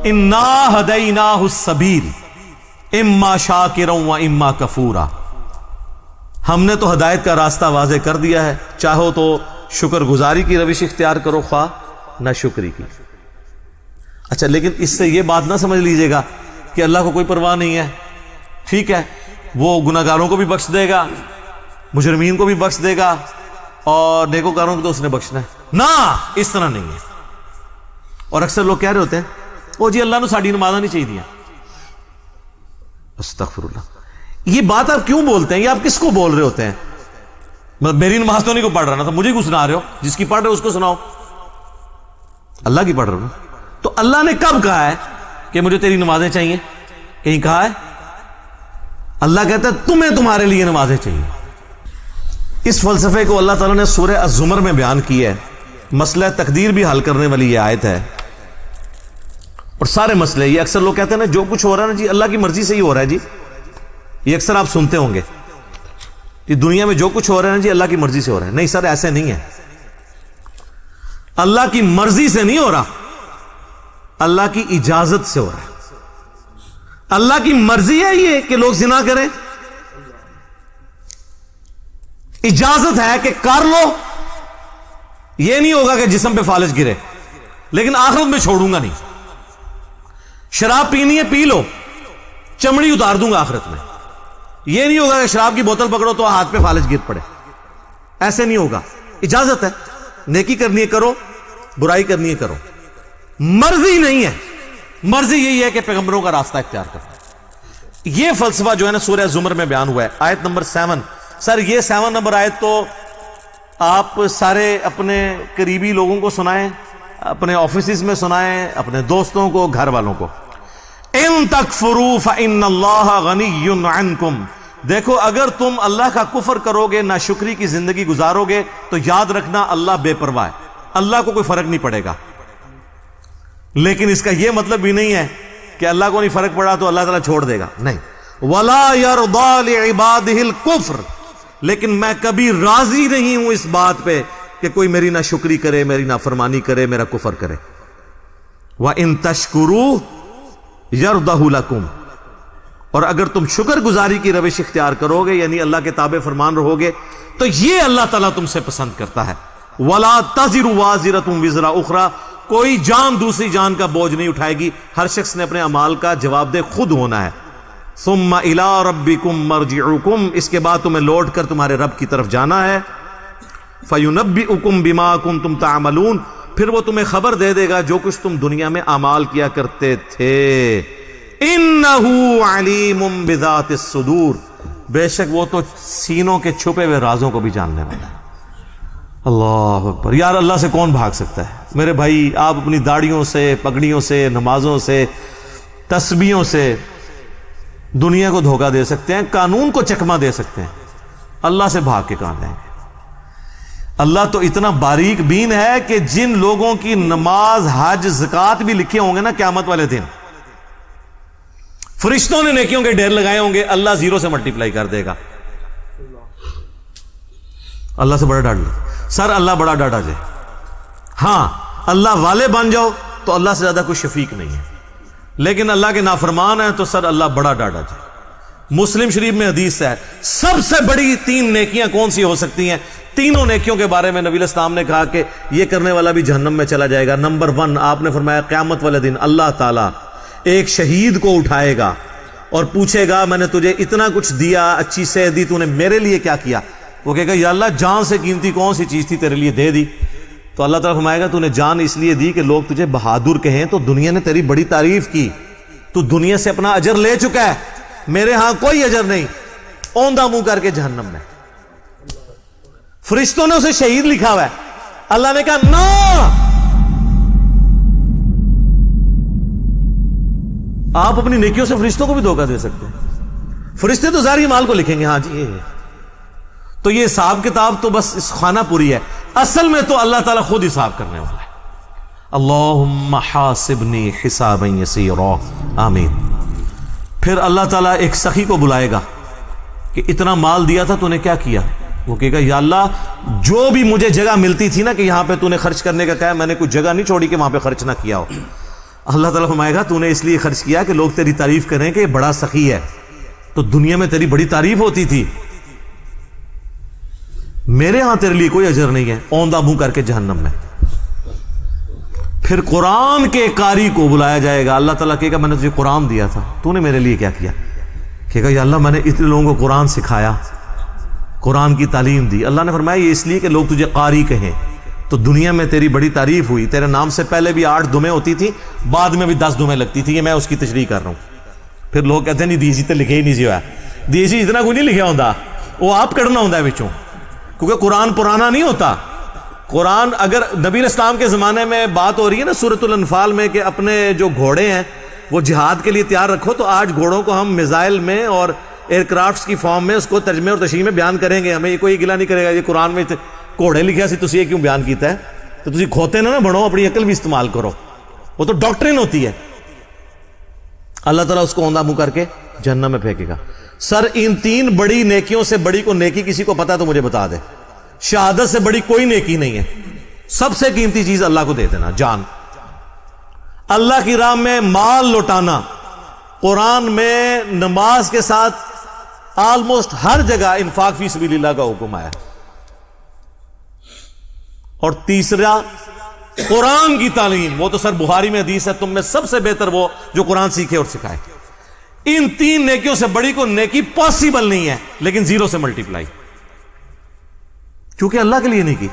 انا ہدیناہ السبیل اما شاکرا و اما کفورا، ہم نے تو ہدایت کا راستہ واضح کر دیا ہے، چاہو تو شکر گزاری کی روش اختیار کرو، خواہ نہ شکری کی۔ اچھا، لیکن اس سے یہ بات نہ سمجھ لیجئے گا کہ اللہ کو کوئی پرواہ نہیں ہے، ٹھیک ہے وہ گناہگاروں کو بھی بخش دے گا، مجرمین کو بھی بخش دے گا، اور نیکوکاروں کو تو اس نے بخشنا ہے۔ نہ، اس طرح نہیں ہے۔ اور اکثر لوگ کہہ رہے ہوتے ہیں او جی اللہ نے ساڑی نمازاں نہیں چاہیے دیا، استغفر اللہ، یہ بات آپ کیوں بولتے ہیں؟ یہ آپ کس کو بول رہے ہوتے ہیں؟ میری نماز تو نہیں کو پڑھ رہا نا، تو مجھے کیوں سنا رہے ہو؟ جس کی پڑھ رہے ہو اس کو سناؤ، اللہ کی پڑھ رہے ہو نا۔ تو اللہ نے کب کہا ہے کہ مجھے تیری نمازیں چاہیے؟ کہیں کہا ہے؟ اللہ کہتا ہے تمہیں تمہارے لیے نمازیں چاہیے۔ اس فلسفے کو اللہ تعالیٰ نے سورہ الزمر میں بیان کیا ہے، مسئلہ تقدیر بھی حل کرنے والی یہ آیت ہے، اور سارے مسئلے، یہ اکثر لوگ کہتے ہیں نا جو کچھ ہو رہا ہے نا جی اللہ کی مرضی سے ہی ہو رہا ہے جی، یہ اکثر آپ سنتے ہوں گے کہ دنیا میں جو کچھ ہو رہا ہے نا جی اللہ کی مرضی سے ہو رہا ہے۔ نہیں سر، ایسے نہیں ہے، اللہ کی مرضی سے نہیں ہو رہا، اللہ کی اجازت سے ہو رہا ہے۔ اللہ کی مرضی ہے یہ کہ لوگ زنا کریں، اجازت ہے کہ کر لو، یہ نہیں ہوگا کہ جسم پہ فالج گرے، لیکن آخرت میں چھوڑوں گا نہیں۔ شراب پینی ہے پی لو، چمڑی اتار دوں گا آخرت میں، یہ نہیں ہوگا کہ شراب کی بوتل پکڑو تو ہاتھ پہ فالج گر پڑے، ایسے نہیں ہوگا۔ اجازت ہے، نیکی کرنی ہے کرو، برائی کرنی ہے کرو، مرضی نہیں ہے۔ مرضی یہی ہے کہ پیغمبروں کا راستہ اختیار کرنا۔ یہ فلسفہ جو ہے نا سورہ زمر میں بیان ہوا ہے، آیت نمبر 7۔ سر یہ 7 نمبر آیت تو آپ سارے اپنے قریبی لوگوں کو سنائیں، اپنے آفیسز میں سنائیں، اپنے دوستوں کو، گھر والوں کو۔ ان تکفروا فإن اللہ غنی عنکم، دیکھو اگر تم اللہ کا کفر کرو گے، ناشکری کی زندگی گزارو گے، تو یاد رکھنا اللہ بے پرواہ ہے، اللہ کو کوئی فرق نہیں پڑے گا۔ لیکن اس کا یہ مطلب بھی نہیں ہے کہ اللہ کو نہیں فرق پڑا تو اللہ تعالیٰ چھوڑ دے گا، نہیں۔ وَلَا يَرْضَى لِعِبَادِهِ الْكُفْرِ، لیکن میں کبھی راضی نہیں ہوں اس بات پہ کہ کوئی میری ناشکری کرے، میری نافرمانی کرے، میرا کفر کرے۔ وَإِن تَشْكُرُوا يَرْضَهُ لَكُمْ، اور اگر تم شکر گزاری کی روش اختیار کرو گے، یعنی اللہ کے تابع فرمان رہو گے، تو یہ اللہ تعالیٰ تم سے پسند کرتا ہے۔ وَلَا تَزِرُ وَازِرَةٌ وِزْرَ أُخْرَى، کوئی جان دوسری جان کا بوجھ نہیں اٹھائے گی، ہر شخص نے اپنے اعمال کا جواب دہ خود ہونا ہے۔ ثم الى ربکم مرجعکم، اس کے بعد تمہیں لوٹ کر تمہارے رب کی طرف جانا ہے۔ فینبئکم بما کنتم تعملون، پھر وہ تمہیں خبر دے دے گا جو کچھ تم دنیا میں اعمال کیا کرتے تھے۔ انہ علیم بذات الصدور، بے شک وہ تو سینوں کے چھپے ہوئے رازوں کو بھی جاننے والا ہے۔ اللہ اکبر، یار اللہ سے کون بھاگ سکتا ہے؟ میرے بھائی آپ اپنی داڑیوں سے، پگڑیوں سے، نمازوں سے، تسبیحوں سے دنیا کو دھوکہ دے سکتے ہیں، قانون کو چکما دے سکتے ہیں، اللہ سے بھاگ کے کہاں جائیں گے؟ اللہ تو اتنا باریک بین ہے کہ جن لوگوں کی نماز، حج، زکوٰۃ بھی لکھے ہوں گے نا قیامت والے دن، فرشتوں نے نیکیوں کے ڈھیر لگائے ہوں گے، اللہ 0 سے ملٹیپلائی کر دے گا۔ اللہ سے بڑا ڈر لو سر، اللہ بڑا ڈاٹا جائے۔ ہاں اللہ والے بن جاؤ تو اللہ سے زیادہ کوئی شفیق نہیں ہے، لیکن اللہ کے نافرمان ہیں تو سر اللہ بڑا ڈاٹا جائے۔ مسلم شریف میں حدیث ہے سب سے بڑی 3 نیکیاں کون سی ہو سکتی ہیں؟ تینوں نیکیوں کے بارے میں نبی علیہ السلام نے کہا کہ یہ کرنے والا بھی جہنم میں چلا جائے گا۔ نمبر 1 آپ نے فرمایا قیامت والے دن اللہ تعالیٰ ایک شہید کو اٹھائے گا اور پوچھے گا میں نے تجھے اتنا کچھ دیا، اچھی صحت دی، تو نے میرے لیے کیا کیا؟ وہ کہے گا یا اللہ جان سے قیمتی کون سی چیز تھی تیرے لیے دے دی۔ تو اللہ تعالیٰ فرمائے گا تو نے جان اس لیے دی کہ لوگ تجھے بہادر کہیں، تو دنیا نے تیری بڑی تعریف کی، تو دنیا سے اپنا اجر لے چکا ہے، میرے ہاں کوئی اجر نہیں، اوندھا منہ کر کے جہنم میں۔ فرشتوں نے اسے شہید لکھا ہوا ہے، اللہ نے کہا نا، آپ اپنی نیکیوں سے فرشتوں کو بھی دھوکہ دے سکتے ہیں، فرشتے تو ظاہری مال کو لکھیں گے، ہاں جی یہ تو یہ حساب کتاب تو بس اس خانہ پوری ہے، اصل میں تو اللہ تعالیٰ خود حساب کرنے والا ہے۔ اللہم حاسبنی حسابا یسیرا، آمین۔ پھر اللہ تعالیٰ ایک سخی کو بلائے گا کہ اتنا مال دیا تھا تو نے کیا کیا؟ وہ کہے گا یا اللہ جو بھی مجھے جگہ ملتی تھی نا کہ یہاں پہ تو نے خرچ کرنے کا کہا، میں نے کوئی جگہ نہیں چھوڑی کہ وہاں پہ خرچ نہ کیا ہو۔ اللہ تعالیٰ فرمائے گا تو نے اس لیے خرچ کیا کہ لوگ تیری تعریف کریں کہ یہ بڑا سخی ہے، تو دنیا میں تیری بڑی تعریف ہوتی تھی، میرے ہاں تیرے لیے کوئی اجر نہیں ہے، اوندھا منہ کر کے جہنم میں۔ پھر قرآن کے قاری کو بلایا جائے گا، اللہ تعالیٰ کہے گا میں نے تجھے قرآن دیا تھا، تو نے میرے لیے کیا کیا؟ کہے گا یا اللہ میں نے اتنے لوگوں کو قرآن سکھایا، قرآن کی تعلیم دی۔ اللہ نے فرمایا یہ اس لیے کہ لوگ تجھے قاری کہیں، تو دنیا میں تیری بڑی تعریف ہوئی، تیرے نام سے پہلے بھی 8 دمیں ہوتی تھی، بعد میں بھی 10 دمیں لگتی تھی، یہ میں اس کی تشریح کر رہا ہوں۔ پھر لوگ کہتے ہیں نہیں دیسی تو لکھے ہی نہیں سی ہوا، دیسی اتنا کوئی نہیں لکھا ہوتا، وہ آپ کڑنا ہوتا ہے بچوں، کیونکہ قرآن پرانا نہیں ہوتا۔ قرآن اگر نبی اسلام کے زمانے میں بات ہو رہی ہے نا سورۃ الانفال میں کہ اپنے جو گھوڑے ہیں وہ جہاد کے لیے تیار رکھو، تو آج گھوڑوں کو ہم میزائل میں اور ایئر کرافٹس کی فارم میں اس کو ترجمے اور تشریح میں بیان کریں گے، ہمیں یہ کوئی گلا نہیں کرے گا یہ قرآن میں گھوڑے لکھیا سی تسی یہ کیوں بیان کیتا ہے، تو تسی کھوتے نہ بنو، اپنی عقل بھی استعمال کرو، وہ تو ڈاکٹرین ہوتی ہے۔ اللہ تعالیٰ اس کو اوندھا منہ کر کے جہنم میں پھینکے گا۔ سر ان 3 بڑی نیکیوں سے بڑی کو نیکی کسی کو پتا تو مجھے بتا دے، شہادت سے بڑی کوئی نیکی نہیں ہے، سب سے قیمتی چیز اللہ کو دے دینا، جان، اللہ کی راہ میں مال لوٹانا، قرآن میں نماز کے ساتھ آلموسٹ ہر جگہ انفاق فی سبیل اللہ کا حکم آیا، اور تیسرا قرآن کی تعلیم، وہ تو سر بخاری میں حدیث ہے تم میں سب سے بہتر وہ جو قرآن سیکھے اور سکھائے۔ ان 3 نیکیوں سے بڑی کو نیکی پاسبل نہیں ہے، لیکن 0 سے ملٹیپلائی، کیونکہ اللہ کے لیے نہیں کی۔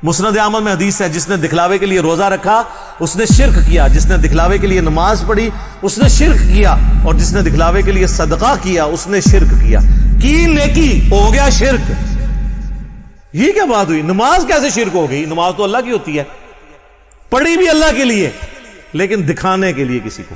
مسند احمد میں حدیث ہے جس نے دکھلاوے کے لیے روزہ رکھا اس نے شرک کیا، جس نے دکھلاوے کے لیے نماز پڑھی اس نے شرک کیا، اور جس نے دکھلاوے کے لیے صدقہ کیا اس نے شرک کیا۔ کی نیکی ہو گیا شرک، یہ کیا بات ہوئی؟ نماز کیسے شرک ہو گئی؟ نماز تو اللہ کی ہوتی ہے، پڑھی بھی اللہ کے لیے لیکن دکھانے کے لیے کسی کو۔